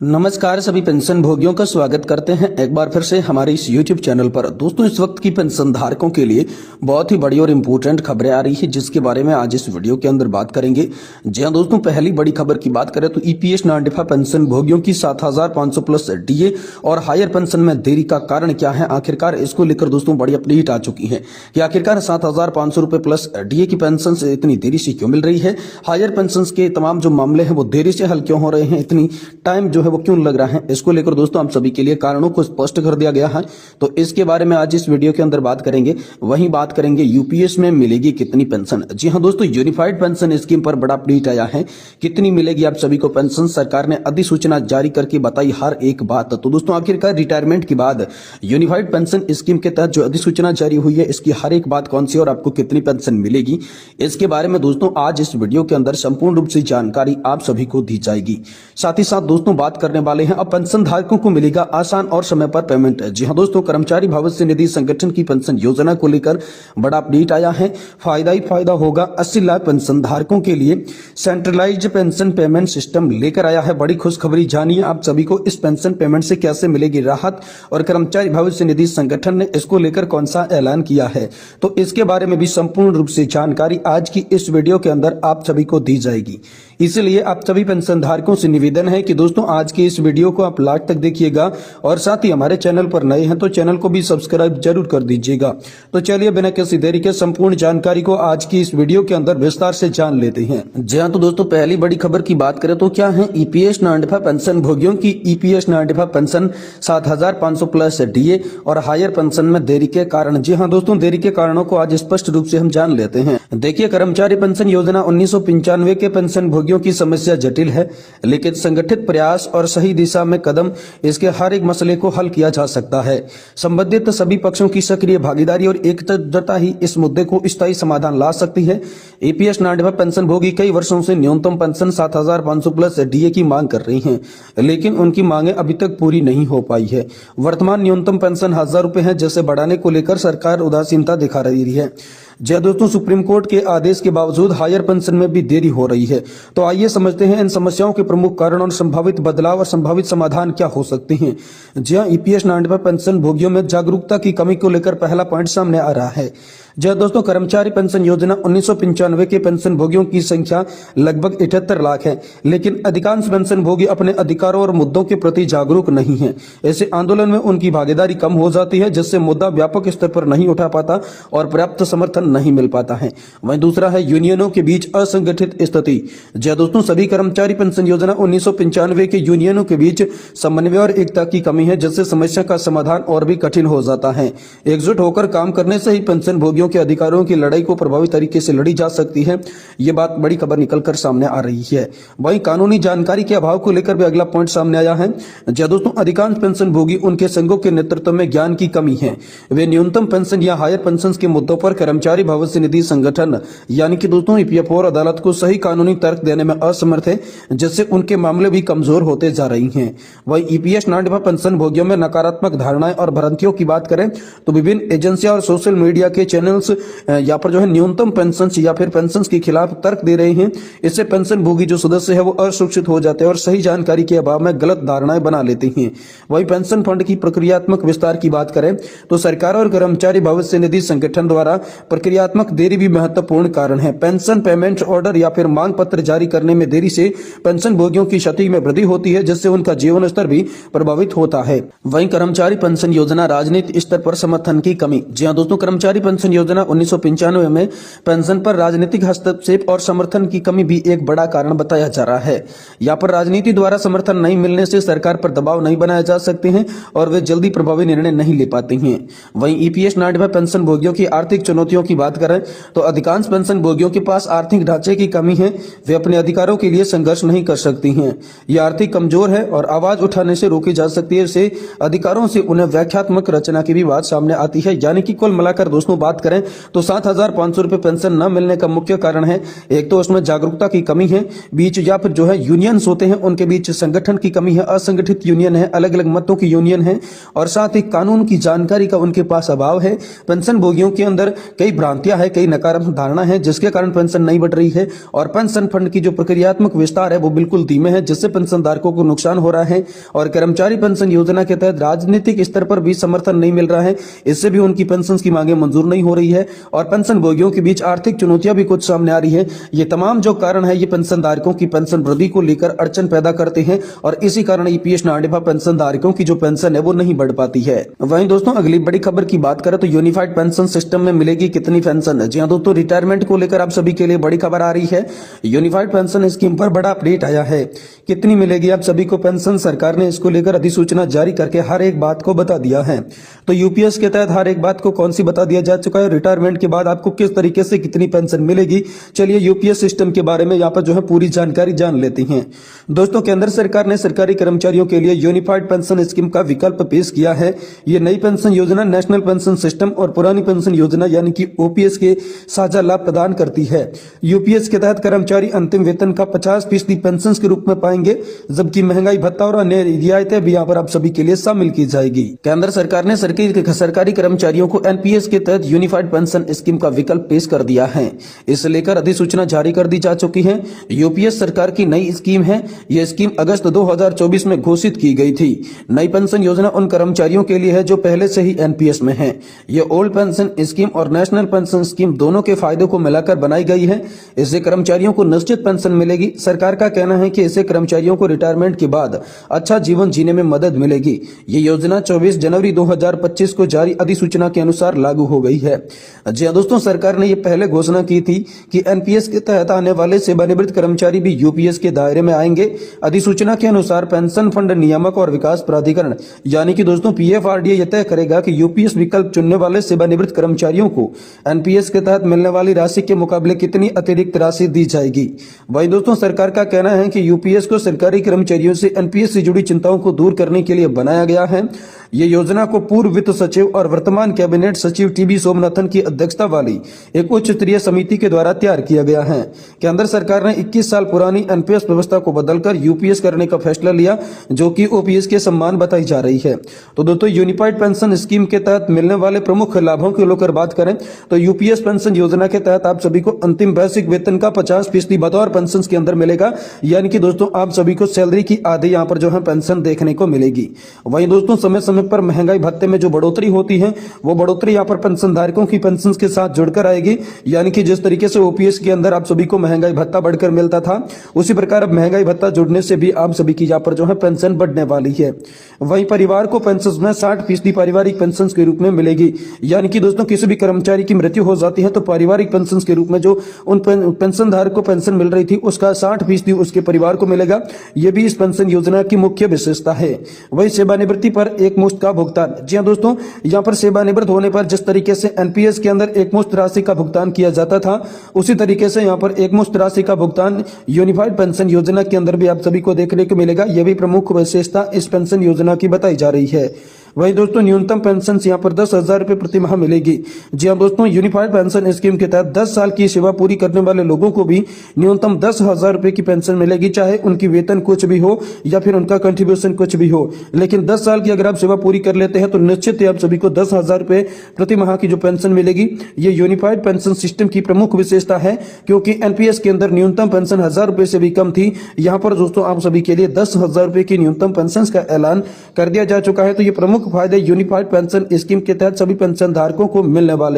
नमस्कार सभी पेंशन भोगियों का स्वागत करते हैं एक बार फिर से हमारे इस YouTube चैनल पर। दोस्तों इस वक्त की पेंशन धारकों के लिए बहुत ही बड़ी और इम्पोर्टेंट खबरें आ रही है जिसके बारे में आज इस वीडियो के अंदर बात करेंगे। जी हां दोस्तों, पहली बड़ी खबर की बात करें तो ईपीएस नान-डिफा पेंशन भोगियों की 7,500 प्लस डीए और हायर पेंशन में देरी का कारण क्या है। आखिरकार इसको लेकर दोस्तों बड़ी अपडेट आ चुकी है कि आखिरकार 7,500 रुपए प्लस डीए की पेंशन से इतनी देरी से क्यों मिल रही है। हायर पेंशन के तमाम जो मामले हैं वो देरी से हल क्यों हो रहे हैं, इतनी टाइम जो है वो क्यों लग रहा है। इसको लेकर दोस्तों आप सभी के लिए कारणों को स्पष्ट कर दिया गया है, तो इसके बारे में आज इस वीडियो के अंदर बात करेंगे। वहीं बात करेंगे यूपीएस में मिलेगी कितनी पेंशन। जी हां दोस्तों, यूनिफाइड पेंशन स्कीम पर बड़ा अपडेट आया है। कितनी मिलेगी आप सभी को पेंशन, सरकार ने अधिसूचना जारी करके बताई हर एक बात। तो दोस्तों आखिरकार रिटायरमेंट के बाद यूनिफाइड पेंशन स्कीम के तहत जो अधिसूचना जारी हुई है इसकी हर एक बात कौन सी और आपको कितनी पेंशन मिलेगी, इसके बारे में दोस्तों आज इस वीडियो के अंदर संपूर्ण रूप से जानकारी आप सभी को दी जाएगी। साथ ही साथ दोस्तों बात करने वाले हैं अब पेंशन धारकों को मिलेगा आसान और समय पर पेमेंट। जी हां दोस्तों, कर्मचारी भविष्य निधि संगठन की पेंशन योजना को लेकर बड़ा अपडेट आया है। फायदा ही फायदा होगा 80 लाख पेंशन धारकों के लिए सेंट्रलाइज्ड पेंशन पेमेंट सिस्टम लेकर आया है। बड़ी खुशखबरी, जानिए आप सभी को इस पेंशन पेमेंट से कैसे मिलेगी राहत और कर्मचारी भविष्य निधि संगठन ने इसको लेकर कौन सा ऐलान किया है। तो इसके बारे में भी संपूर्ण रूप से जानकारी आज की इस वीडियो के अंदर आप सभी को दी जाएगी। इसलिए आप सभी पेंशन धारकों से निवेदन है कि दोस्तों आज की इस वीडियो को आप लास्ट तक देखिएगा और साथ ही हमारे चैनल पर नए हैं तो चैनल को भी सब्सक्राइब जरूर कर दीजिएगा। तो चलिए बिना किसी देरी के संपूर्ण जानकारी को आज की इस वीडियो के अंदर विस्तार से जान लेते हैं। जी हां, तो दोस्तों पहली बड़ी खबर की बात करें तो क्या है ईपीएस नान-डिफा पेंशन भोगियों की ईपीएस नान-डिफा पेंशन 7,500 प्लस डीए और हायर पेंशन में देरी के कारण। जी हां दोस्तों, देरी के कारणों को आज स्पष्ट रूप से हम जान लेते हैं। देखिए, कर्मचारी पेंशन योजना 1995 के पेंशन भोगियों की समस्या जटिल है, लेकिन संगठित प्रयास और सही दिशा में कदम इसके हर एक मसले को हल किया जा सकता है। संबंधित सभी पक्षों की सक्रिय भागीदारी और एकजुटता ही इस मुद्दे को स्थायी समाधान ला सकती है। ईपीएस नान-डिफा पेंशन भोगी कई वर्षों से न्यूनतम पेंशन 7,500 प्लस डीए की मांग कर रही हैं, लेकिन उनकी मांगे अभी तक पूरी नहीं हो पाई है। वर्तमान न्यूनतम पेंशन 1,000 रुपए है, जिसे बढ़ाने को लेकर सरकार उदासीनता दिखा रही है। जय दोस्तों, सुप्रीम कोर्ट के आदेश के बावजूद हायर पेंशन में भी देरी हो रही है। तो आइए समझते हैं इन समस्याओं के प्रमुख कारण और संभावित बदलाव और संभावित समाधान क्या हो सकते हैं। जी हां, ईपीएस नान-डिफा पेंशन भोगियों में जागरूकता की कमी को लेकर पहला पॉइंट सामने आ रहा है। जय दोस्तों, कर्मचारी पेंशन योजना 1995 के पेंशन भोगियों की संख्या लगभग 78 लाख है, लेकिन अधिकांश पेंशन भोगी अपने अधिकारों और मुद्दों के प्रति जागरूक नहीं हैं। ऐसे आंदोलन में उनकी भागीदारी कम हो जाती है, जिससे मुद्दा व्यापक स्तर पर नहीं उठा पाता और पर्याप्त समर्थन नहीं मिल पाता है। वहीं दूसरा है यूनियनों के बीच असंगठित स्थिति। जय दोस्तों, सभी कर्मचारी पेंशन योजना 1995 के यूनियनों के बीच समन्वय और एकता की कमी है, जिससे समस्या का समाधान और भी कठिन हो जाता है। एकजुट होकर काम करने से ही पेंशन भोगियों के अधिकारों की लड़ाई को प्रभावी तरीके से लड़ी जा सकती है। ये बात बड़ी खबर निकलकर सामने आ रही है। वहीं कानूनी जानकारी के अभाव को लेकर भी अगला पॉइंट सामने आया है। जय दोस्तों, अधिकांश पेंशन भोगी उनके संघों के नेतृत्व में ज्ञान की कमी है। वे न्यूनतम पेंशन या हायर पेंशन के मुद्दों पर कर्मचारी भविष्य निधि संगठन यानी कि दोस्तों ईपीएफओ और अदालत को सही कानूनी तर्क देने में असमर्थ है, जिससे उनके मामले भी कमजोर होते जा रही हैं। वहीं ईपीएस नान-डिफा पेंशन भोगियों में नकारात्मक धारणाएं और भ्रांतियों की बात करें तो विभिन्न एजेंसियां और सोशल मीडिया के चैनल यहाँ पर जो है न्यूनतम पेंशन या फिर पेंशन के खिलाफ तर्क दे रहे हैं। इससे पेंशन भोगी जो सदस्य है वो असुरक्षित हो जाते हैं और सही जानकारी के अभाव में गलत धारणाएं बना लेते हैं। वहीं पेंशन फंड की प्रक्रियात्मक विस्तार की बात करें तो सरकार और कर्मचारी भविष्य निधि संगठन द्वारा प्रक्रियात्मक देरी भी महत्वपूर्ण कारण है। पेंशन पेमेंट ऑर्डर या फिर मांग पत्र जारी करने में देरी से पेंशन भोगियों की क्षति में वृद्धि होती है, जिससे उनका जीवन स्तर भी प्रभावित होता है। वहीं कर्मचारी पेंशन योजना राजनीतिक स्तर पर समर्थन की कमी। जी हां दोस्तों, कर्मचारी पेंशन योजना 1995 में पेंशन पर राजनीतिक हस्तक्षेप और समर्थन की कमी भी एक बड़ा कारण बताया जा रहा है। यहाँ पर राजनीति द्वारा समर्थन नहीं मिलने से सरकार पर दबाव नहीं बनाए जा सकते हैं और वे जल्दी प्रभावी निर्णय नहीं ले पाते हैं। वहीं ईपीएस नान-डिफा पेंशन भोगियों की आर्थिक चुनौतियों की बात करें तो अधिकांश पेंशन भोगियों के पास आर्थिक ढांचे की कमी है। वे अपने अधिकारों के लिए संघर्ष नहीं कर सकती हैं। यह आर्थिक कमजोर है और आवाज उठाने से रोकी जा सकती है। इससे अधिकारों से उन्हें व्याख्यात्मक रचना की भी बात सामने आती है। यानी कि कुल मिलाकर दोस्तों बात करें तो 7,500 रुपए पेंशन न मिलने का मुख्य कारण है, एक तो उसमें जागरूकता की कमी है बीच, या फिर जो है यूनियंस होते हैं उनके बीच संगठन की कमी है, असंगठित यूनियन है, अलग अलग मतों की यूनियन है, और साथ ही कानून की जानकारी का उनके पास अभाव है। पेंशन भोगियों के अंदर कई भ्रांतियां हैं, कई नकारात्मक धारणा है, जिसके कारण पेंशन नहीं बढ़ रही है और पेंशन फंड की जो प्रक्रियात्मक विस्तार है वो बिल्कुल धीमे है, जिससे पेंशनधारकों को नुकसान हो रहा है। और कर्मचारी पेंशन योजना के तहत राजनीतिक स्तर पर भी समर्थन नहीं मिल रहा है, इससे भी उनकी पेंशन की मांगे मंजूर नहीं हो रही है और पेंशन भोगियों के बीच आर्थिक चुनौतियां भी कुछ सामने आ रही है। ये तमाम जो कारण है ये पेंशनधारकों की पेंशन वृद्धि को लेकर अड़चन पैदा करते हैं और इसी कारण ईपीएस नाड़ेबा पेंशनधारकों की जो पेंशन है वो नहीं बढ़ पाती है। वहीं दोस्तों अगली बड़ी खबर की बात करें तो यूनिफाइड पेंशन सिस्टम में मिलेगी कितनी पेंशन। जी हां दोस्तों, रिटायरमेंट को लेकर आप सभी के लिए बड़ी खबर आ रही है। यूनिफाइड पेंशन स्कीम पर बड़ा अपडेट आया है। कितनी मिलेगी आप सभी को पेंशन, सरकार ने इसको लेकर अधिसूचना जारी करके हर एक बात को बता दिया है। तो यूपीएस के तहत हर एक बात को कौन सी बता दिया जा चुका है, रिटायरमेंट के बाद आपको किस तरीके से कितनी पेंशन मिलेगी। चलिए यूपीएस सिस्टम के बारे में यहाँ पर जो है पूरी जानकारी जान लेते हैं। दोस्तों केंद्र सरकार ने सरकारी कर्मचारियों के लिए यूनिफाइड पेंशन स्कीम का विकल्प पेश किया है। ये नई पेंशन योजना नेशनल पेंशन सिस्टम और पुरानी पेंशन योजना यानी कि ओपीएस के साझा लाभ प्रदान करती है। यूपीएस के तहत कर्मचारी अंतिम वेतन का 50% पेंशन के रूप में पाएंगे, जबकि महंगाई भत्ता और अन्य रियायतें भी यहाँ पर आप सभी के लिए शामिल की जाएगी। केंद्र सरकार ने सरकारी कर्मचारियों को एनपीएस के तहत यूनिफाइड पेंशन स्कीम का विकल्प पेश कर दिया है। इसे लेकर अधिसूचना जारी कर दी जा चुकी है। यूपीएस सरकार की नई स्कीम है। यह स्कीम अगस्त 2024 में घोषित की गई थी। नई पेंशन योजना उन कर्मचारियों के लिए है जो पहले से ही एनपीएस में है। यह ओल्ड पेंशन स्कीम और नेशनल पेंशन स्कीम दोनों के फायदों को मिलाकर बनाई गई है। इससे कर्मचारियों को निश्चित पेंशन मिलेगी। सरकार का कहना है कि इससे कर्मचारियों को रिटायरमेंट के बाद अच्छा जीवन जीने में मदद मिलेगी। ये योजना 24 जनवरी 2025 को जारी अधिसूचना के अनुसार लागू हो गई है। जी हां दोस्तों, सरकार ने यह पहले घोषणा की थी कि एनपीएस के तहत आने वाले सेवानिवृत्त कर्मचारी भी यूपीएस के दायरे में आएंगे। अधिसूचना के अनुसार पेंशन फंड नियामक और विकास प्राधिकरण यानी कि दोस्तों पीएफआरडीए यह तय करेगा कि यूपीएस विकल्प चुनने वाले सेवानिवृत्त कर्मचारियों को एनपीएस के तहत मिलने वाली राशि के मुकाबले कितनी अतिरिक्त राशि दी जाएगी। वहीं दोस्तों सरकार का कहना है कि यूपीएस को सरकारी कर्मचारियों से एनपीएस से जुड़ी चिंताओं को दूर करने के लिए बनाया गया है। ये योजना को पूर्व वित्त सचिव और वर्तमान कैबिनेट सचिव टीबी सोमनाथन की अध्यक्षता वाली एक उच्च स्तरीय समिति के द्वारा तैयार किया गया है। केंद्र सरकार ने 21 साल पुरानी एनपीएस व्यवस्था को बदलकर यूपीएस करने का फैसला लिया, जो कि ओपीएस के सम्मान बताई जा रही है। तो दोस्तों यूनिफाइड पेंशन स्कीम के तहत मिलने वाले प्रमुख लाभों को लेकर बात करें तो यूपीएस पेंशन योजना के तहत आप सभी को अंतिम बेसिक वेतन का 50% बतौर पेंशन के अंदर मिलेगा, यानी कि दोस्तों आप सभी को सैलरी की आधी यहाँ पर जो है पेंशन देखने को मिलेगी। वहीं दोस्तों समय समय पर महंगाई भत्ते में जो बढ़ोतरी होती है वो बढ़ोतरी यहाँ पर पेंशन धारकों की पेंशन के साथ जुड़कर आएगी, यानी कि जिस तरीके से ओपीएस के अंदर आप सभी को महंगाई भत्ता बढ़कर मिलता था, उसी प्रकार अब महंगाई भत्ता जुड़ने से भी आप सभी की यहाँ पर जो है पेंशन बढ़ने वाली है। वहीं परिवार को पेंशन में 60% पारिवारिक पेंशन के रूप में मिलेगी, यानी कि दोस्तों किसी भी कर्मचारी की मृत्यु हो जाती है तो पारिवारिक पेंशन के रूप में जो उन पेंशन धारक को पेंशन मिल रही थी उसका 60% उसके परिवार को मिलेगा। यह भी इस पेंशन योजना की मुख्य विशेषता है। वही सेवानिवृत्ति पर एक मुश्त का भुगतान। जी हां दोस्तों, यहाँ पर सेवानिवृत्त होने पर जिस तरीके से एनपीएस के अंदर एक मुश्त राशि का भुगतान किया जाता था, उसी तरीके से यहाँ पर एक मुश्त राशि का भुगतान यूनिफाइड पेंशन योजना के अंदर भी आप सभी को देखने को मिलेगा। यह भी प्रमुख विशेषता इस पेंशन योजना की बताई जा रही है। वहीं दोस्तों न्यूनतम पेंशन यहाँ पर 10,000 रुपए प्रति माह मिलेगी। जी हाँ दोस्तों, यूनिफाइड पेंशन स्कीम के तहत 10 साल की सेवा पूरी करने वाले लोगों को भी न्यूनतम 10,000 रुपए की पेंशन मिलेगी, चाहे उनकी वेतन कुछ भी हो या फिर उनका कंट्रीब्यूशन कुछ भी हो। लेकिन 10 साल की अगर आप सेवा पूरी कर लेते हैं तो निश्चित ही आप सभी को 10,000 रुपए प्रति माह की जो पेंशन मिलेगी। ये यूनिफाइड पेंशन सिस्टम की प्रमुख विशेषता है, क्योंकि एनपीएस के अंदर न्यूनतम पेंशन 1,000 रुपए से भी कम थी। यहाँ पर दोस्तों आप सभी के लिए 10,000 रुपए की न्यूनतम पेंशन का ऐलान कर दिया जा चुका है। तो ये प्रमुख फायदे यूनिफाइड पेंशन स्कीम के तहत सभी पेंशन धारकों को मिलने वाले